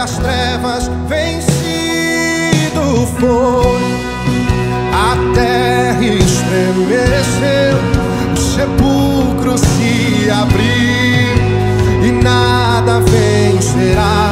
das trevas vencido foi. A terra estremeceu, o sepulcro se abriu e nada vencerá.